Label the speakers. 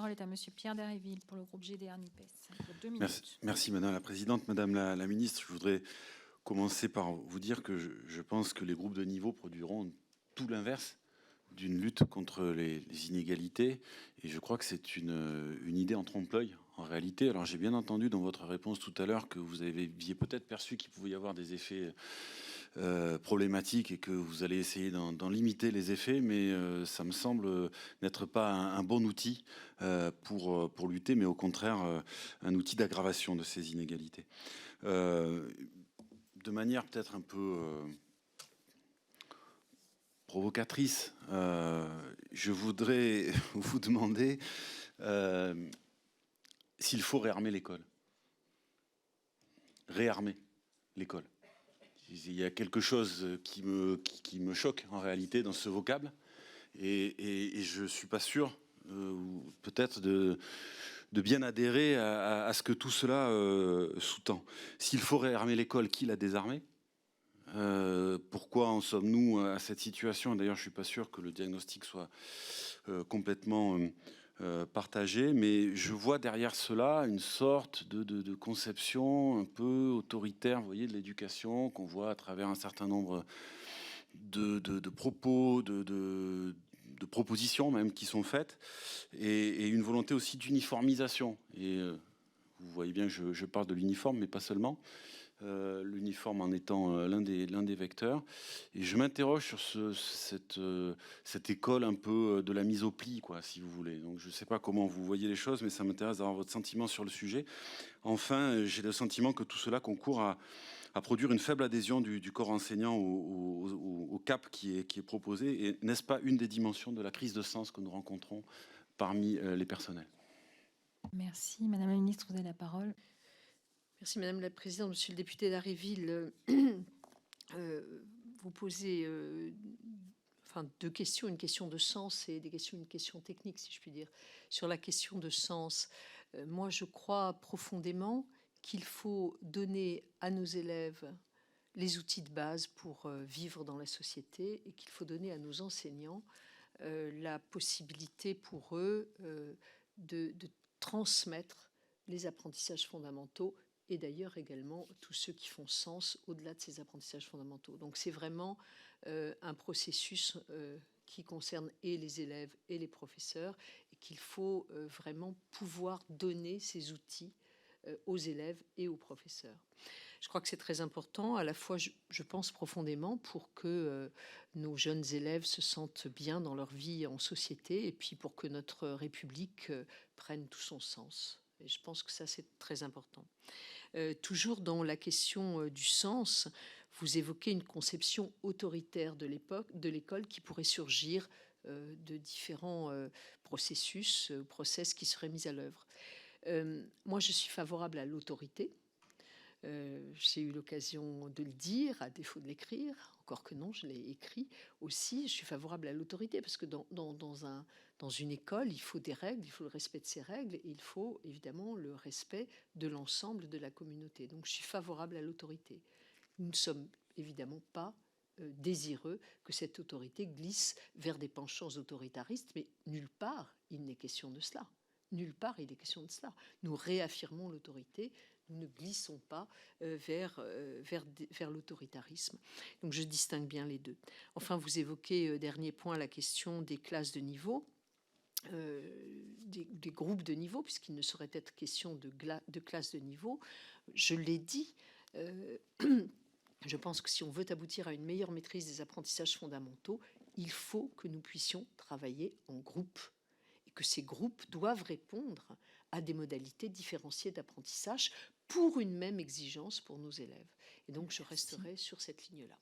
Speaker 1: parole est à Monsieur Pierre Dharréville pour le groupe GDR-NUPES. Pour 2 minutes.
Speaker 2: Merci Madame la Présidente. Madame la Ministre, je voudrais commencer par vous dire que je pense que les groupes de niveau produiront tout l'inverse d'une lutte contre les inégalités. Et je crois que c'est une idée en trompe-l'œil en réalité. Alors j'ai bien entendu dans votre réponse tout à l'heure que vous aviez peut-être perçu qu'il pouvait y avoir des effets problématiques et que vous allez essayer d'en limiter les effets, mais ça me semble n'être pas un bon outil pour lutter, mais au contraire un outil d'aggravation de ces inégalités. De manière peut-être un peu provocatrice, je voudrais vous demander s'il faut réarmer l'école. Réarmer l'école. Il y a quelque chose qui me choque en réalité dans ce vocable et je ne suis pas sûr peut-être de bien adhérer à ce que tout cela sous-tend. S'il faut réarmer l'école, qui l'a désarmée ? Pourquoi en sommes-nous à cette situation ? D'ailleurs, je ne suis pas sûr que le diagnostic soit complètement partagé, mais je vois derrière cela une sorte de conception un peu autoritaire, vous voyez, de l'éducation, qu'on voit à travers un certain nombre de propos, de propositions même qui sont faites, et une volonté aussi d'uniformisation. Et vous voyez bien que je parle de l'uniforme, mais pas seulement. L'uniforme en étant l'un des vecteurs. Et je m'interroge sur cette école un peu de la mise au pli, quoi, si vous voulez. Donc je ne sais pas comment vous voyez les choses, mais ça m'intéresse d'avoir votre sentiment sur le sujet. Enfin, j'ai le sentiment que tout cela concourt à produire une faible adhésion du corps enseignant au cap qui est proposé. Et n'est-ce pas une des dimensions de la crise de sens que nous rencontrons parmi les personnels ?
Speaker 1: Merci. Madame la Ministre, vous avez la parole.
Speaker 3: Merci Madame la Présidente. Monsieur le député Dharréville, vous posez deux questions, une question de sens et une question technique, si je puis dire. Sur la question de sens, moi je crois profondément qu'il faut donner à nos élèves les outils de base pour vivre dans la société et qu'il faut donner à nos enseignants la possibilité pour eux de transmettre les apprentissages fondamentaux et d'ailleurs également tous ceux qui font sens au-delà de ces apprentissages fondamentaux. Donc c'est vraiment un processus qui concerne et les élèves et les professeurs et qu'il faut vraiment pouvoir donner ces outils aux élèves et aux professeurs. Je crois que c'est très important, à la fois je pense profondément pour que nos jeunes élèves se sentent bien dans leur vie en société et puis pour que notre République prenne tout son sens. Et je pense que ça, c'est très important. Toujours dans la question du sens, vous évoquez une conception autoritaire de l'école qui pourrait surgir de différents process qui seraient mis à l'œuvre. Moi, je suis favorable à l'autorité. J'ai eu l'occasion de le dire, à défaut de l'écrire, encore que non, je l'ai écrit aussi. Je suis favorable à l'autorité parce que dans une école, il faut des règles, il faut le respect de ces règles et il faut évidemment le respect de l'ensemble de la communauté. Donc je suis favorable à l'autorité. Nous ne sommes évidemment pas désireux que cette autorité glisse vers des penchants autoritaristes, mais nulle part il n'est question de cela. Nulle part il est question de cela. Nous réaffirmons l'autorité, nous ne glissons pas vers l'autoritarisme. Donc je distingue bien les deux. Enfin, vous évoquez, dernier point, la question des classes de niveau, des groupes de niveau, puisqu'il ne saurait être question de classes de niveau. Je l'ai dit, je pense que si on veut aboutir à une meilleure maîtrise des apprentissages fondamentaux, il faut que nous puissions travailler en groupe. Et que ces groupes doivent répondre à des modalités différenciées d'apprentissage pour une même exigence pour nos élèves. Et donc, je resterai sur cette ligne-là.